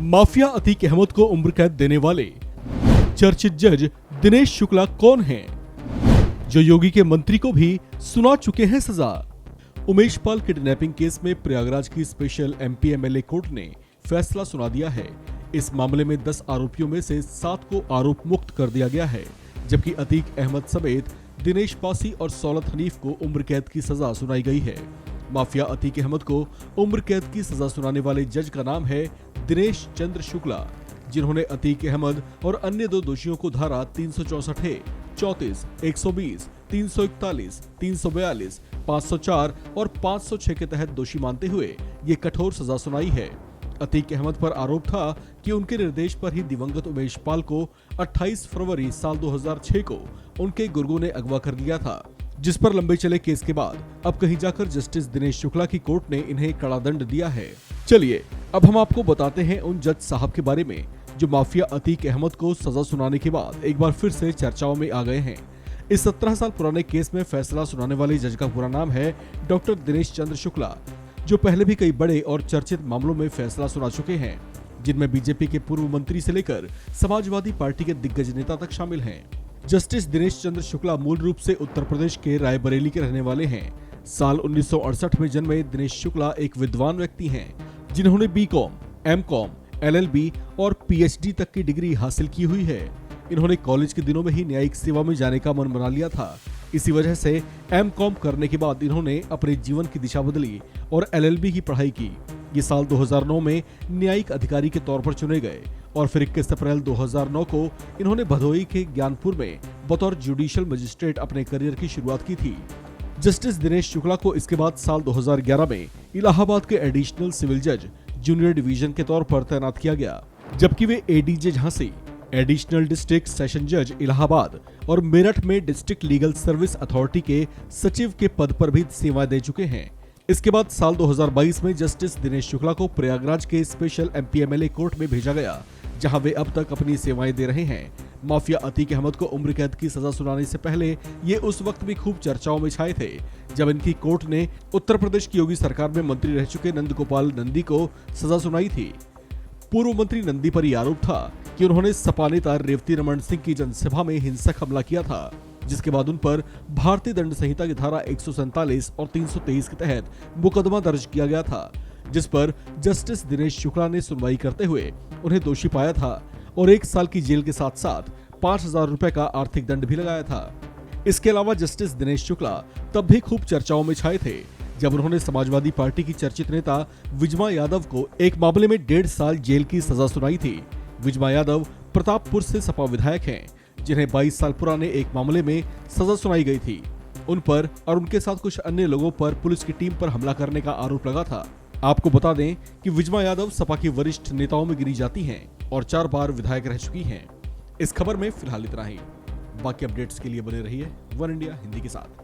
Mafia Atiq Ahmad को उम्र कैद देने वाले चर्चित जज दिनेश शुक्ला कौन हैं, जो योगी के मंत्री को भी सुना चुके हैं सजा। उमेश पाल किडनैपिंग केस में प्रयागराज की स्पेशल एमपी एमएलए कोर्ट ने फैसला सुना दिया है। इस मामले में 10 आरोपियों में से 7 को आरोप मुक्त कर दिया गया है, जबकि अतीक अहमद समेत दिनेश पासी और सौलत हनीफ को उम्र कैद की सजा सुनाई गई है। माफिया अतीक अहमद को उम्र कैद की सजा सुनाने वाले जज का नाम है दिनेश चंद्र शुक्ला, जिन्होंने अतीक अहमद और अन्य 2 दोषियों को धारा 364, 34, 120, 341, 342, 504 और 506 के तहत दोषी मानते हुए ये कठोर सजा सुनाई है। अतीक अहमद पर आरोप था कि उनके निर्देश पर ही दिवंगत उमेश पाल को 28 फरवरी साल 2006 को उनके गुर्गों ने अगवा कर लिया था, जिस पर लंबे चले केस के बाद अब कहीं जाकर जस्टिस दिनेश शुक्ला की कोर्ट ने इन्हें कड़ा दंड दिया है। चलिए अब हम आपको बताते हैं उन जज साहब के बारे में जो माफिया अतीक अहमद को सजा सुनाने के बाद एक बार फिर से चर्चाओं में आ गए हैं। इस 17 साल पुराने केस में फैसला सुनाने वाले जज का पूरा नाम है डॉक्टर दिनेश चंद्र शुक्ला, जो पहले भी कई बड़े और चर्चित मामलों में फैसला सुना चुके हैं, जिनमें बीजेपी के पूर्व मंत्री से लेकर समाजवादी पार्टी के दिग्गज नेता तक शामिल हैं। जस्टिस दिनेश चंद्र शुक्ला मूल रूप से उत्तर प्रदेश के रायबरेली के रहने वाले हैं। साल 1968 में जन्मे दिनेश शुक्ला एक विद्वान व्यक्ति हैं, जिन्होंने बीकॉम, एमकॉम, एलएलबी और पीएचडी तक की डिग्री हासिल की हुई है। इन्होंने कॉलेज के दिनों में ही न्यायिक सेवा में जाने का मन बना लिया था। इसी वजह से एमकॉम करने के बाद इन्होंने अपने जीवन की दिशा बदली और एलएलबी की पढ़ाई की। ये साल 2009 में न्यायिक अधिकारी के तौर पर चुने गए और फिर 21 अप्रैल 2009 को इन्होंने भदोही के ज्ञानपुर में बतौर जुडिशियल मजिस्ट्रेट अपने करियर की शुरुआत की थी। जस्टिस दिनेश शुक्ला को इसके बाद साल 2011 में इलाहाबाद के एडिशनल सिविल जज जूनियर डिवीजन के तौर पर तैनात किया गया, जबकि वे ADJ Jhansi, additional district session जज इलाहाबाद और मेरठ में डिस्ट्रिक्ट लीगल सर्विस अथॉरिटी के सचिव के पद पर भी सेवाएं दे चुके हैं। इसके बाद साल 2022 में जस्टिस दिनेश शुक्ला को प्रयागराज के स्पेशल एमपी एमएलए कोर्ट में भेजा गया, जहां वे अब तक अपनी सेवाएं दे रहे हैं। माफिया अतीक अहमद को उम्र कैद की सजा सुनाने से पहले ये उस वक्त भी खूब चर्चाओं में छाए थे, जब इनकी कोर्ट ने उत्तर प्रदेश की योगी सरकार में मंत्री रह चुके नंद गोपाल नंदी को सजा सुनाई थी। पूर्व मंत्री नंदी पर यह आरोप था कि उन्होंने सपा नेता रेवती रमन सिंह की जनसभा में हिंसक हमला किया था, जिसके बाद उन पर भारतीय दंड संहिता की धारा 147 और 323 के तहत मुकदमा दर्ज किया गया था, जिस पर जस्टिस दिनेश शुक्ला ने सुनवाई करते हुए उन्हें दोषी पाया था और 1 साल की जेल के साथ साथ 5,000 रुपए का आर्थिक दंड भी लगाया था। इसके अलावा जस्टिस दिनेश शुक्ला तब भी खूब चर्चाओं में छाए थे, जब उन्होंने समाजवादी पार्टी की चर्चित नेता विजमा यादव को एक मामले में 1.5 साल जेल की सजा सुनाई थी। विजमा यादव प्रतापपुर से सपा विधायक हैं, जिन्हें 22 साल पुराने एक मामले में सजा सुनाई गई थी। उन पर और उनके साथ कुछ अन्य लोगों पर पुलिस की टीम पर हमला करने का आरोप लगा था। आपको बता दें कि विजमा यादव सपा की वरिष्ठ नेताओं में गिनी जाती हैं और 4 बार विधायक रह चुकी हैं। इस खबर में फिलहाल इतना ही। बाकी अपडेट्स के लिए बने रहिए वन इंडिया हिंदी के साथ।